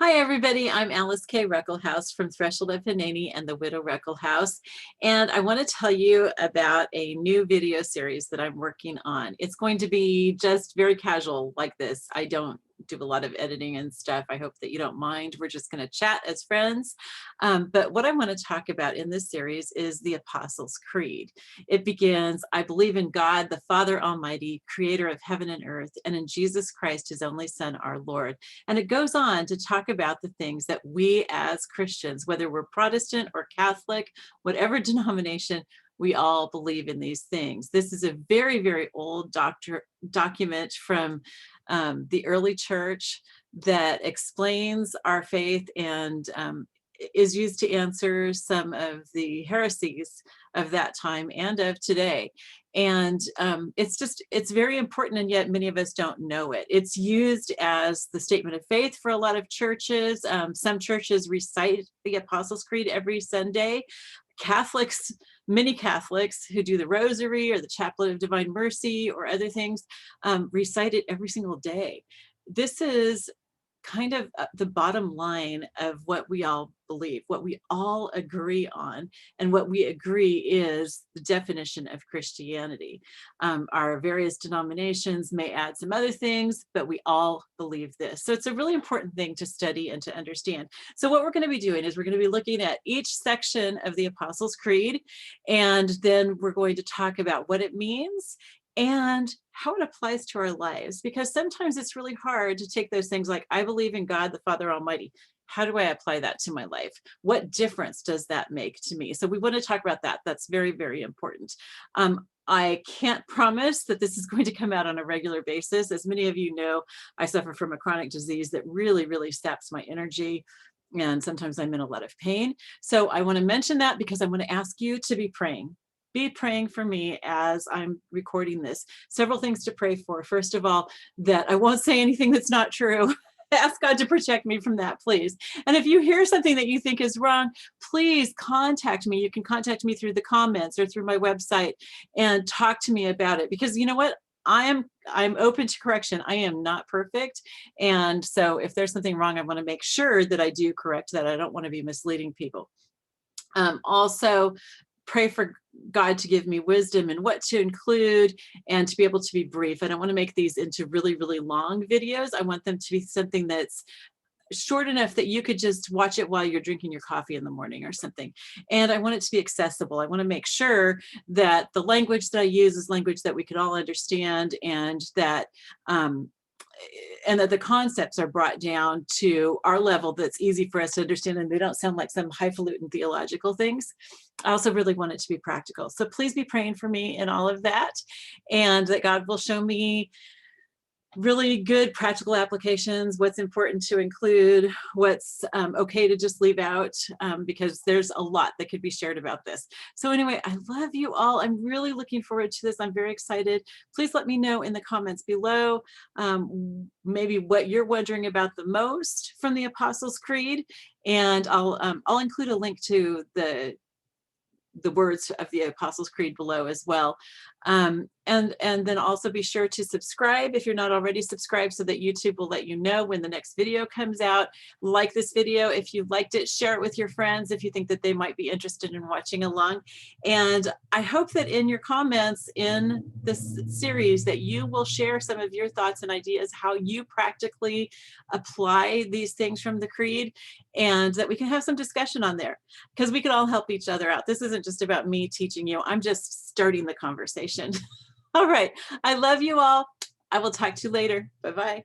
Hi, everybody. I'm Alyce-Kay Reckelhaus from Threshold of Hanani and the Widow Reckelhaus. And I want to tell you about a new video series that I'm working on. It's going to be just very casual like this. I don't do a lot of editing and stuff. I hope that you don't mind. We're just going to chat as friends. But what I want to talk about in this series is the Apostles' Creed. It begins, I believe in God, the Father Almighty, creator of heaven and earth, and in Jesus Christ, his only Son, our Lord. And it goes on to talk about the things that we as Christians, whether we're Protestant or Catholic, whatever denomination, we all believe in these things. This is a very, very old document from the early church that explains our faith and is used to answer some of the heresies of that time and of today. And it's very important, and yet many of us don't know it. It's used as the statement of faith for a lot of churches. Some churches recite the Apostles' Creed every Sunday. Catholics, many Catholics who do the Rosary or the Chaplet of Divine Mercy or other things, recite it every single day. This is kind of the bottom line of what we all believe, what we all agree on, and what we agree is the definition of Christianity. Our various denominations may add some other things, but we all believe this. So it's a really important thing to study and to understand. So what we're going to be doing is we're going to be looking at each section of the Apostles' Creed, and then we're going to talk about what it means and how it applies to our lives, because sometimes it's really hard to take those things like, I believe in God, the Father Almighty. How do I apply that to my life? What difference does that make to me? So we want to talk about that. That's very, very important. I can't promise that this is going to come out on a regular basis. As many of you know, I suffer from a chronic disease that really, really saps my energy. And sometimes I'm in a lot of pain. So I want to mention that because I want to ask you to be praying. Be praying for me as I'm recording this. Several things to pray for. First of all, that I won't say anything that's not true. Ask God to protect me from that, please. And if you hear something that you think is wrong, please contact me. You can contact me through the comments or through my website and talk to me about it. Because you know what? I'm open to correction. I am not perfect. And so if there's something wrong, I want to make sure that I do correct that. I don't want to be misleading people. Also, pray for God to give me wisdom and what to include and to be able to be brief. I don't want to make these into really, really long videos. I want them to be something that's short enough that you could just watch it while you're drinking your coffee in the morning or something. And I want it to be accessible. I want to make sure that the language that I use is language that we can all understand, and that the concepts are brought down to our level that's easy for us to understand, and they don't sound like some highfalutin theological things. I also really want it to be practical. So please be praying for me in all of that, and that God will show me really good practical applications, what's important to include, what's okay to just leave out, because there's a lot that could be shared about this. So anyway, I love you all. I'm really looking forward to this. I'm very excited. Please let me know in the comments below maybe what you're wondering about the most from the Apostles' Creed, and I'll include a link to the words of the Apostles' Creed below as well. And then also be sure to subscribe if you're not already subscribed, so that YouTube will let you know when the next video comes out. Like this video if you liked it, share it with your friends if you think that they might be interested in watching along. And I hope that in your comments in this series that you will share some of your thoughts and ideas, how you practically apply these things from the Creed, and that we can have some discussion on there, because we can all help each other out. This isn't just about me teaching you. I'm just starting the conversation. All right. I love you all. I will talk to you later. Bye-bye.